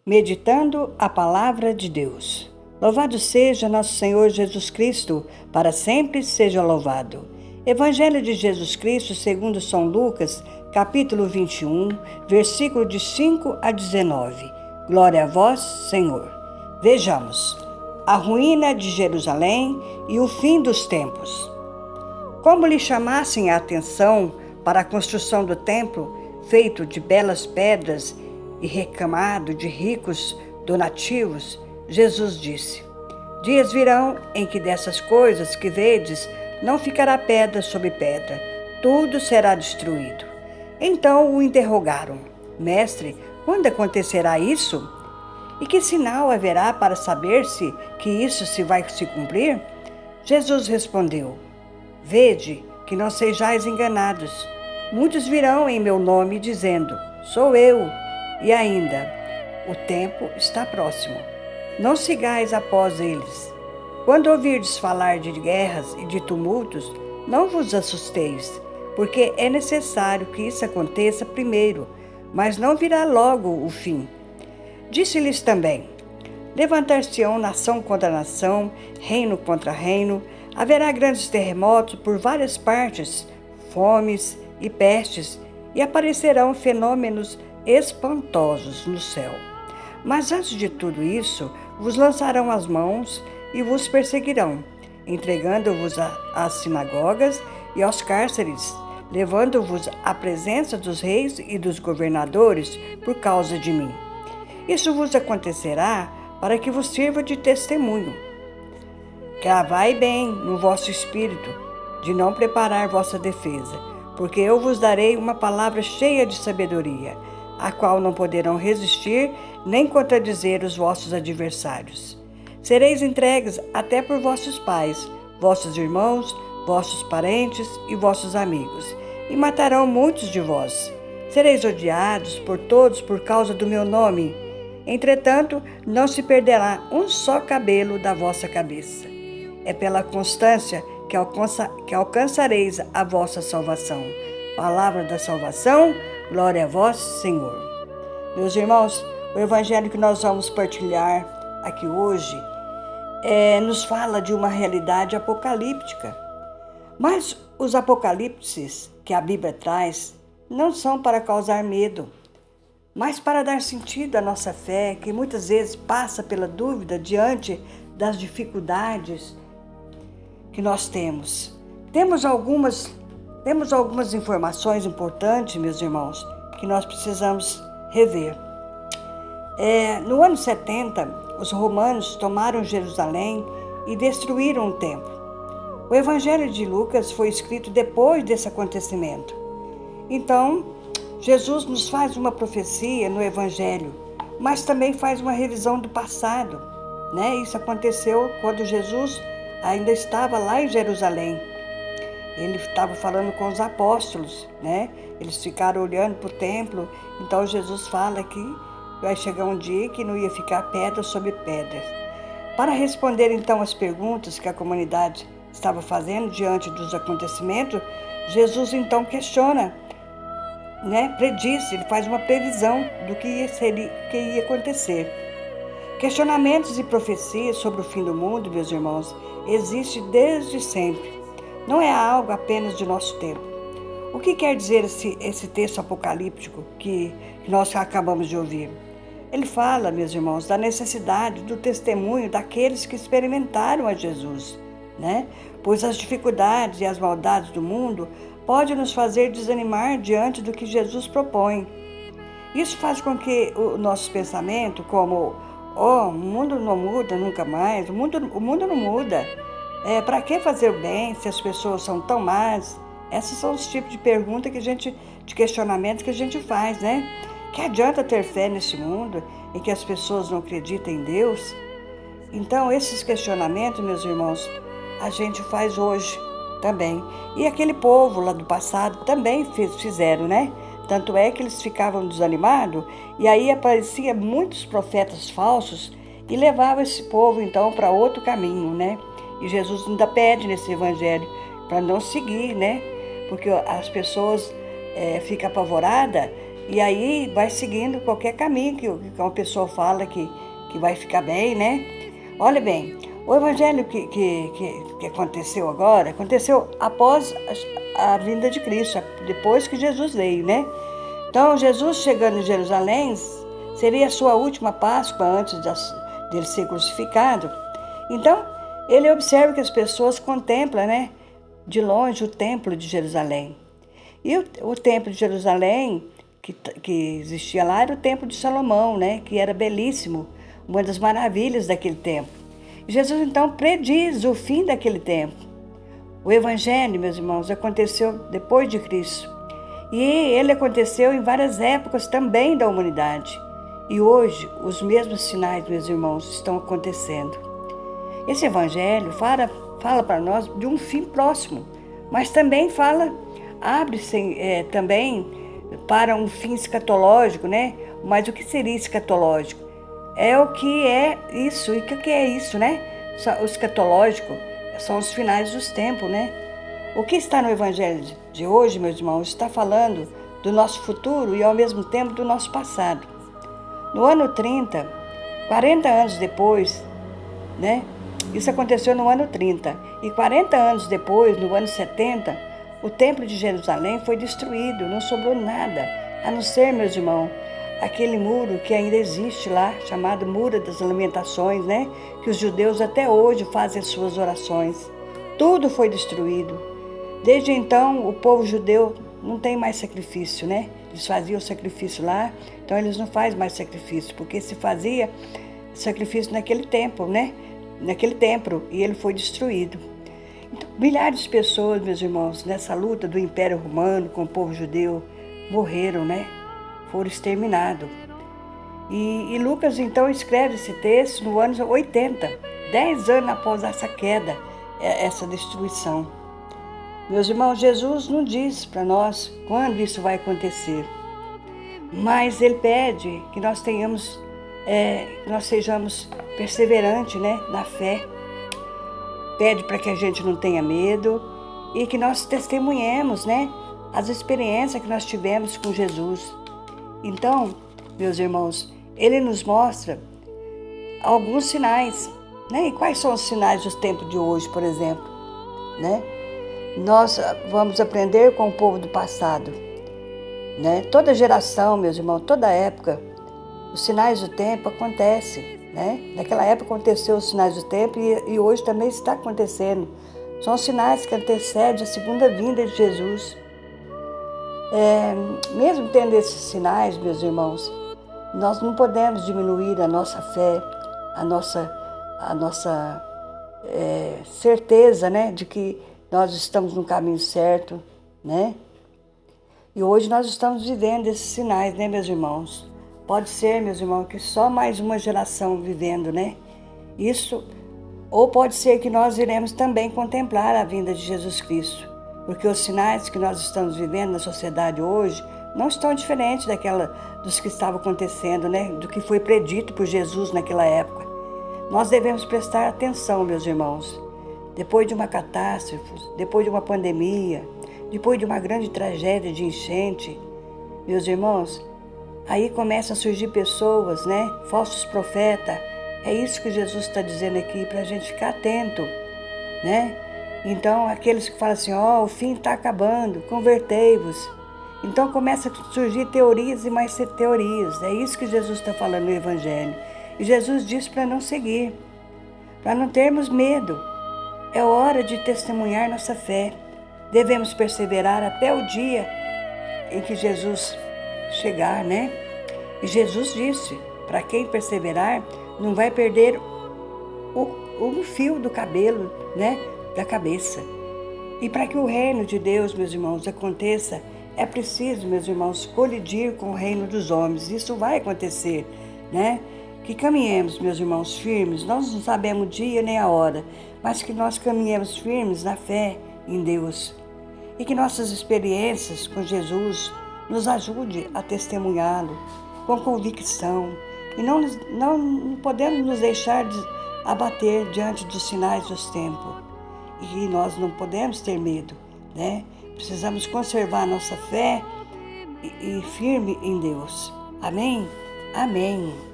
meditando a palavra de Deus. Louvado seja nosso Senhor Jesus Cristo, para sempre seja louvado. Evangelho de Jesus Cristo segundo São Lucas, capítulo 21, versículo de 5 a 19. Glória a vós, Senhor. Vejamos, a ruína de Jerusalém e o fim dos tempos. Como lhe chamassem a atenção para a construção do templo, feito de belas pedras e recamado de ricos donativos, Jesus disse: Dias virão em que dessas coisas que vedes não ficará pedra sobre pedra, tudo será destruído. Então o interrogaram: Mestre, quando acontecerá isso? E que sinal haverá para saber-se que isso se vai se cumprir? Jesus respondeu: Vede que não sejais enganados. Muitos virão em meu nome dizendo: Sou eu. E ainda: O tempo está próximo. Não sigais após eles. Quando ouvirdes falar de guerras e de tumultos, não vos assusteis, porque é necessário que isso aconteça primeiro, mas não virá logo o fim. Disse-lhes também: Levantar-se-ão nação contra nação, reino contra reino, haverá grandes terremotos por várias partes, fomes e pestes, e aparecerão fenômenos espantosos no céu. Mas antes de tudo isso, vos lançarão as mãos e vos perseguirão, entregando-vos às sinagogas e aos cárceres, levando-vos à presença dos reis e dos governadores por causa de mim. Isso vos acontecerá para que vos sirva de testemunho. Cravai bem no vosso espírito de não preparar vossa defesa, porque eu vos darei uma palavra cheia de sabedoria, a qual não poderão resistir nem contradizer os vossos adversários. Sereis entregues até por vossos pais, vossos irmãos, vossos parentes e vossos amigos, e matarão muitos de vós. Sereis odiados por todos por causa do meu nome. Entretanto, não se perderá um só cabelo da vossa cabeça. É pela constância que alcançareis a vossa salvação. Palavra da salvação, glória a vós, Senhor. Meus irmãos, o evangelho que nós vamos partilhar aqui hoje nos fala de uma realidade apocalíptica. Mas os apocalipses que a Bíblia traz não são para causar medo, mas para dar sentido à nossa fé, que muitas vezes passa pela dúvida diante das dificuldades que nós temos. Temos algumas informações importantes, meus irmãos, que nós precisamos rever. No ano 70, os romanos tomaram Jerusalém e destruíram o templo. O Evangelho de Lucas foi escrito depois desse acontecimento. Então, Jesus nos faz uma profecia no Evangelho, mas também faz uma revisão do passado, né? Isso aconteceu quando Jesus ainda estava lá em Jerusalém. Ele estava falando com os apóstolos, né? Eles ficaram olhando para o templo. Então Jesus fala que vai chegar um dia que não ia ficar pedra sobre pedra. Para responder então as perguntas que a comunidade estava fazendo diante dos acontecimentos, Jesus então questiona, né? Prediz, ele faz uma previsão do que ia acontecer. Questionamentos e profecias sobre o fim do mundo, meus irmãos, existem desde sempre. Não é algo apenas de nosso tempo. O que quer dizer esse texto apocalíptico que nós acabamos de ouvir? Ele fala, meus irmãos, da necessidade do testemunho daqueles que experimentaram a Jesus, né? Pois as dificuldades e as maldades do mundo podem nos fazer desanimar diante do que Jesus propõe. Isso faz com que o nosso pensamento, como o mundo não muda nunca mais, o mundo não muda. Para que fazer o bem se as pessoas são tão más? Esses são os tipos de perguntas de questionamentos que a gente faz, né? Que adianta ter fé nesse mundo em que as pessoas não acreditam em Deus? Então, esses questionamentos, meus irmãos, a gente faz hoje também. E aquele povo lá do passado também fizeram, né? Tanto é que eles ficavam desanimados e aí apareciam muitos profetas falsos e levavam esse povo então para outro caminho, né? E Jesus ainda pede nesse evangelho para não seguir, né? Porque as pessoas ficam apavoradas E aí vai seguindo qualquer caminho que uma pessoa fala que vai ficar bem, né? Olha bem, o evangelho que aconteceu agora, aconteceu após a vinda de Cristo, depois que Jesus veio, né? Então, Jesus chegando em Jerusalém, seria a sua última Páscoa antes dele ser crucificado. Então, ele observa que as pessoas contemplam, né, de longe o templo de Jerusalém. E o templo de Jerusalém, que existia lá, era o templo de Salomão, né, que era belíssimo, uma das maravilhas daquele templo. E Jesus, então, prediz o fim daquele templo. O evangelho, meus irmãos, aconteceu depois de Cristo. E ele aconteceu em várias épocas também da humanidade. E hoje, os mesmos sinais, meus irmãos, estão acontecendo. Esse evangelho fala para nós de um fim próximo, mas também abre-se também para um fim escatológico, né? Mas o que seria escatológico? É o que é isso. E o que é isso, né? O escatológico são os finais dos tempos, né? O que está no evangelho de hoje, meus irmãos, está falando do nosso futuro e ao mesmo tempo do nosso passado. No ano 30, 40 anos depois, né? Isso aconteceu no ano 30. E 40 anos depois, no ano 70, o templo de Jerusalém foi destruído, não sobrou nada, a não ser, meus irmãos, aquele muro que ainda existe lá, chamado Muro das Lamentações, né? Que os judeus até hoje fazem suas orações. Tudo foi destruído. Desde então, o povo judeu não tem mais sacrifício, né? Eles faziam sacrifício lá, então eles não fazem mais sacrifício, porque se fazia sacrifício naquele tempo, né? Naquele templo, e ele foi destruído. Então, milhares de pessoas, meus irmãos, nessa luta do Império Romano com o povo judeu, morreram, né? Foram exterminados. E Lucas, então, escreve esse texto no ano 80, 10 anos após essa queda, essa destruição. Meus irmãos, Jesus não diz para nós quando isso vai acontecer, mas Ele pede que nós sejamos perseverantes, né, na fé. Pede para que a gente não tenha medo e que nós testemunhemos, né, as experiências que nós tivemos com Jesus. Então, meus irmãos, Ele nos mostra alguns sinais, né? E quais são os sinais dos tempos de hoje, por exemplo, né? Nós vamos aprender com o povo do passado, né? Toda geração, meus irmãos, toda época, os sinais do tempo acontecem, né? Naquela época aconteceu os sinais do tempo e hoje também está acontecendo. São os sinais que antecedem a segunda vinda de Jesus. Mesmo tendo esses sinais, meus irmãos, nós não podemos diminuir a nossa fé, a nossa certeza, né, de que nós estamos no caminho certo, né? E hoje nós estamos vivendo esses sinais, né, meus irmãos? Pode ser, meus irmãos, que só mais uma geração vivendo, né? Isso, ou pode ser que nós iremos também contemplar a vinda de Jesus Cristo. Porque os sinais que nós estamos vivendo na sociedade hoje não estão diferentes dos que estavam acontecendo, né? Do que foi predito por Jesus naquela época. Nós devemos prestar atenção, meus irmãos. Depois de uma catástrofe, depois de uma pandemia, depois de uma grande tragédia de enchente, meus irmãos, aí começam a surgir pessoas, né? Falsos profetas. É isso que Jesus está dizendo aqui, para a gente ficar atento, né? Então, aqueles que falam assim, o fim está acabando, convertei-vos. Então, começa a surgir teorias e mais teorias. É isso que Jesus está falando no Evangelho. E Jesus diz para não seguir, para não termos medo. É hora de testemunhar nossa fé. Devemos perseverar até o dia em que Jesus chegar, né? E Jesus disse, para quem perseverar, não vai perder um fio do cabelo, né? Da cabeça. E para que o reino de Deus, meus irmãos, aconteça, é preciso, meus irmãos, colidir com o reino dos homens. Isso vai acontecer, né? Que caminhemos, meus irmãos, firmes. Nós não sabemos o dia nem a hora, mas que nós caminhemos firmes na fé em Deus. E que nossas experiências com Jesus nos ajude a testemunhá-lo com convicção. E não podemos nos deixar abater diante dos sinais dos tempos. E nós não podemos ter medo, né? Precisamos conservar a nossa fé e firme em Deus. Amém? Amém.